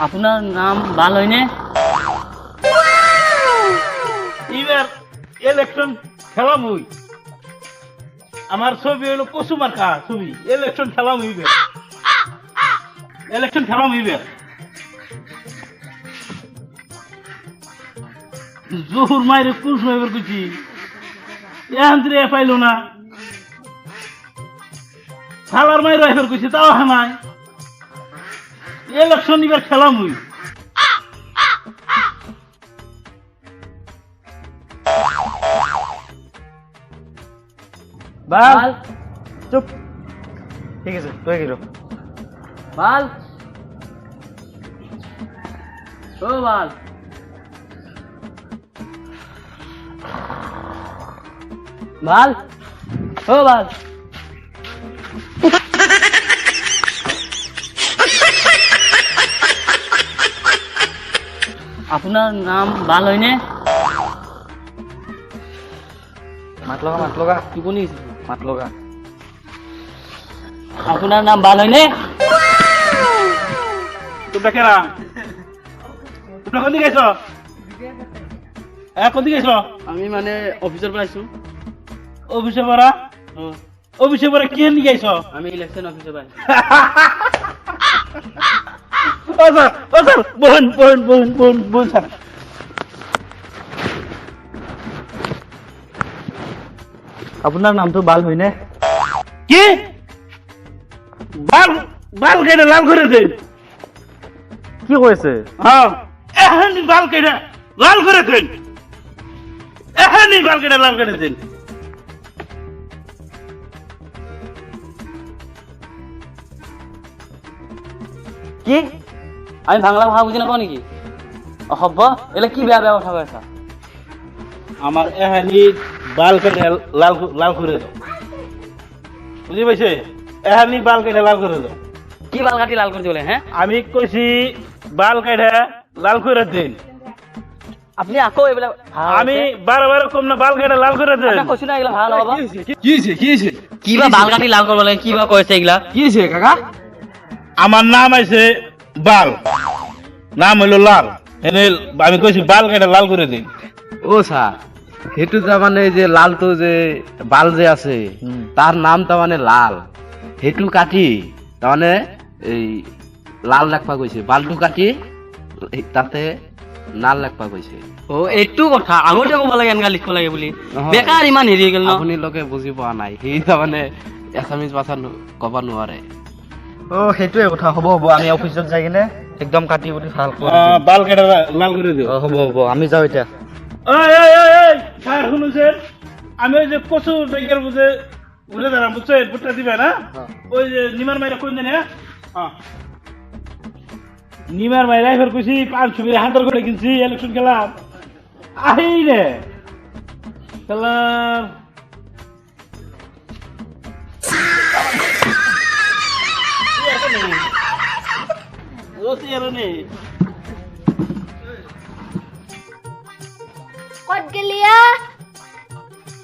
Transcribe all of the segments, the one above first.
আপনার নাম বাল হয়নে? এবার ইলেকশন খেলাম হই আমার ছবি হইলো কচু মার্কা ছবি ইলেকশন খেলাম হইবে ইলেকশন খেলাম হইবে জোহর মাইরে কুশ মাইবার কুচি এখন তুই পাইল না খালার মাইরে এবার কুচি তাও হানাই ইলেকশন এবার খেলাম হই বাল চুপ ঠিক আছে তুই গেল বাল ও বাল বাল ও বাল আপনার নাম বাল হয়নে? মাত লগা কি কোনি মাত লগা আপনার নাম বাল হয়নে? তোমরা কেরা তোমরা কোন দিকে গেছো কোন দিকে গেছো আমি মানে অফিসের পর আইছো। অফিসে পড়া অফিসে পড়া কি নিয়ে গেছো আমি ইলেকশন অফিসে পাই। ও স্যার বোন স্যার আপনার নাম তো বাল হয়নে? কি বাল বাল কেটে লাল করে দেন কি হয়েছে? হ্যাঁ এখনই বাল কেটে লাল করে দেন এখনই বাল কেটে লাল করে দেন কি আমি বাংলা ভাষা বুঝি না পাও নাকি? হব এলে কি বেয়া বেয়া কথা কইছা? আমার এখনই বাল কেটে লাল করে দাও বুঝি পাইছে এখনই বাল কেটে লাল করে দাও কি বাল কাটি লাল করতে বলে? হ্যাঁ আমি কইছি বাল কেটে লাল করে দেন আপনি আকৌ এইবিলাক আমি বারবার কম না বাল কেটে লাল করে দেন কৈছো না এগুলা ভাল হব কি হইছে কিবা বাল কাটি লাল করব লাগে কিবা কইছে এগুলা কি হইছে কাকা আমার নাম আছে বাল নাম হইলো লাল এনে আমি কইছি বাল কেটে লাল করে দেন ও স্যার সেইটো তাৰ মানে যে লালটো যে বাল যে আছে তাৰ নাম তাৰ মানে লাল সেইটো কাটি তাৰ মানে এই লাল রাখবা গৈছে বালটো কাটি তাতে নাল রাখবা গৈছে ও এইটো কথা আগতে কব লাগে এনেকা লিখব লাগে বুলি বেকাৰ ইমান হেৰি হৈ গেল ন আপুনি লোকে বুজি পোৱা নাই সেই তাৰ মানে এছামিজ ভাষা ক'ব নোৱাৰে ও সেইটোৱে কথা হ'ব আমি অফিসত যাই কিনে একদম কাটি কুটি ভাল বাল কেটে লাল করে দিও হ'ব আমি যাও এতিয়া এই স্যার শুনুছেন আমি ওই যে কচু ডেকের বুঝে ঘুরে দাঁড়াম বুঝছো ভুট্টা দিবে না ওই যে নিমার মাইরা কোন জানি হ্যাঁ নিমার মাইরা এবার কইছি 500 বিরে হাজার করে কিনছি ইলেকশন খেলাম আই রে খেলাম কত গেলিয়া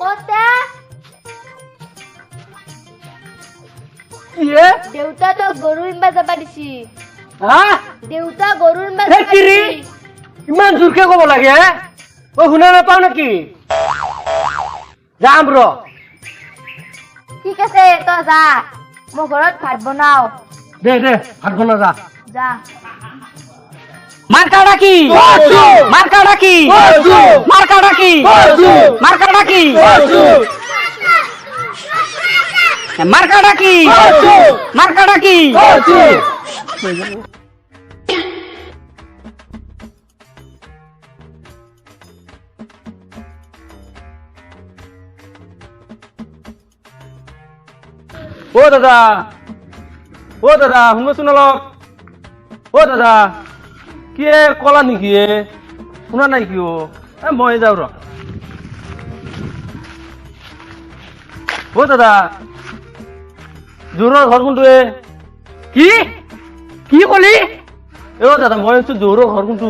কতা ইয়ে দেউতা তো গরু ইনবা যাবা দিছি হ্যাঁ দেউতা গরু ইনবা হে যাবা কিৰি? দিছি ইমান জোৰকে কব লাগে ও শুনা নাপাও নেকি যাম ৰ ঠিক আছে তো যা মই ঘৰত ভাত বনাও দে ভাত বনা যা যা মার্কা ডাকি মার্কা ডাকি মার্কা ডাকি মার্কা ডাকি মার্কা ডাকি মার্কা ডাকি ও দাদা শুনবচোন অলপ ও দাদা কি কলা নেকি শুনা নাই কি মই যাওঁ ৰ দাদা জোৰৰ ঘৰ কোনটো কি কি কলি দাদা মই জোৰৰ ঘৰ কোনটো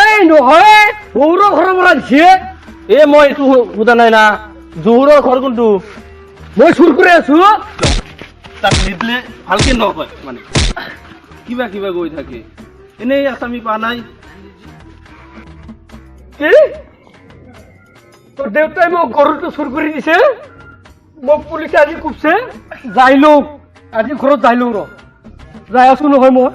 এই নহয় সৌৰৰ ঘৰৰ পৰা দিছে মই এইটো সোধা নাই না জোৰৰ ঘৰ কোনটো মই চুৰ কৰি আছো তাক নিদিলে ভালকে নকয় মানে কিবা কিবা গৈ থাকে এনেই আসামি পা নাই কি তোৰ দেউতাই মোক গৰুটো চুৰ কৰি দিছে মোক পুলিচে আজি কুপছে যাই লওঁ আজি ঘৰত যাই লওঁ ৰ যাই আছো নহয় মই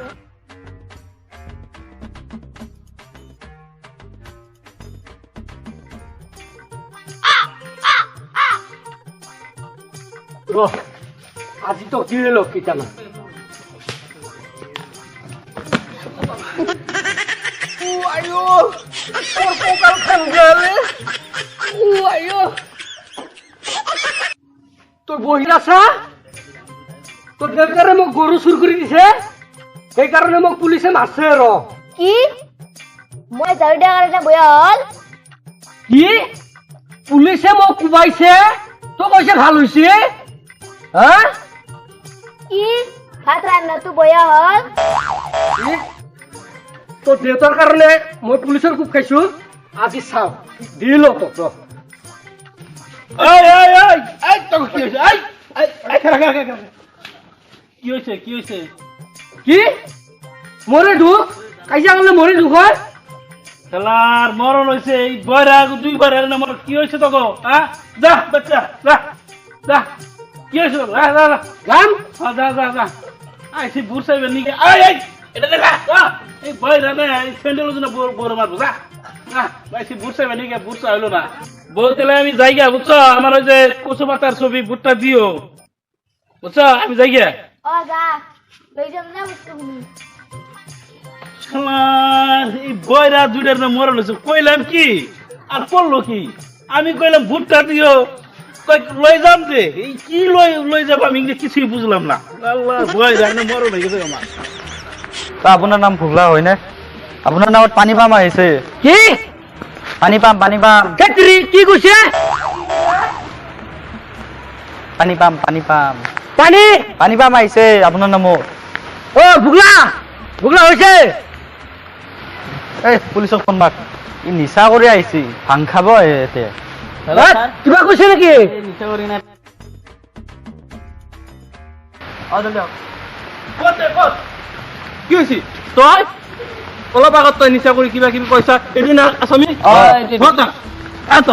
ৰ আজি তো দিয়ে লোক কিটানা আইও তোর পোকাল খান গেলে আইও তোর বহিরাছা তোর দেবতারে মোক গরু চুর করে দিছে সেই কারণে মোক পুলিশে মারছে র কি মই ঝাড়ু দিয়া কাৰণে বয়া হল কি পুলিশে মোক কুবাইছে তো কৈছে ভাল হইছে হ্যাঁ কি ভাত ৰান্ধাটো বয়া হল তোর দেউতার কারণে মই পুলিশের কুপ খাইছো আজি চাও দিল তো এই এই এই এই তো কি হইছে এই এই এই খারা খারা খারা কি হইছে কি মরে ঢুক কাইজা গেলে মরে ঢুক হয় খেলার মরণ হইছে এই বয়রা দুই বয়রা না মর কি হইছে তো গো হ্যাঁ যা বাচ্চা যা যা কি হইছে যা যা যা গাম যা যা যা আইছি বুরসাইবে নিকে এই এই এটা দেখা যা এই বয়রা না এই স্যান্ডেল জন্য বড় মারবো যা যা আইছি বুরসাইবে নিকে বুরসা হইলো না বলতেলে আমি যাইগা বুঝছো আমার ওই যে কচু পাতার ছবি বুটটা দিও বুঝছো আমি যাইগা অ যা লৈ যাম না বস্তুখিনি শালার এই বয়রা দুইটার না মরণ হয়েছে কইলাম কি আর পড়লো কি আমি কইলাম ভুট্টা দিও কই লই যাম দে এই কি লই যাব আমি কিছুই বুঝলাম না আল্লাহ বয়রা না মরণ হয়ে গেছে আমার তা আপোনাৰ নাম ভুগলা হয়নে আপোনাৰ নামত পানী পাম আহিছে কি পানী পাম ক্ষেত্ৰী কি কইছে পানী পাম পানি আহিছে আপোনাৰ নামত ও ভুগলা হইছে এই পুলিচক ফোন মাৰ ই নিচা কৰি আহিছে ভাং খাব এতে কিবা কইছে নাকি কি হইছে তই অলপ আগত তই নিচা কৰি কিবা কিবি কৈছা এদিন আসামি অ, এত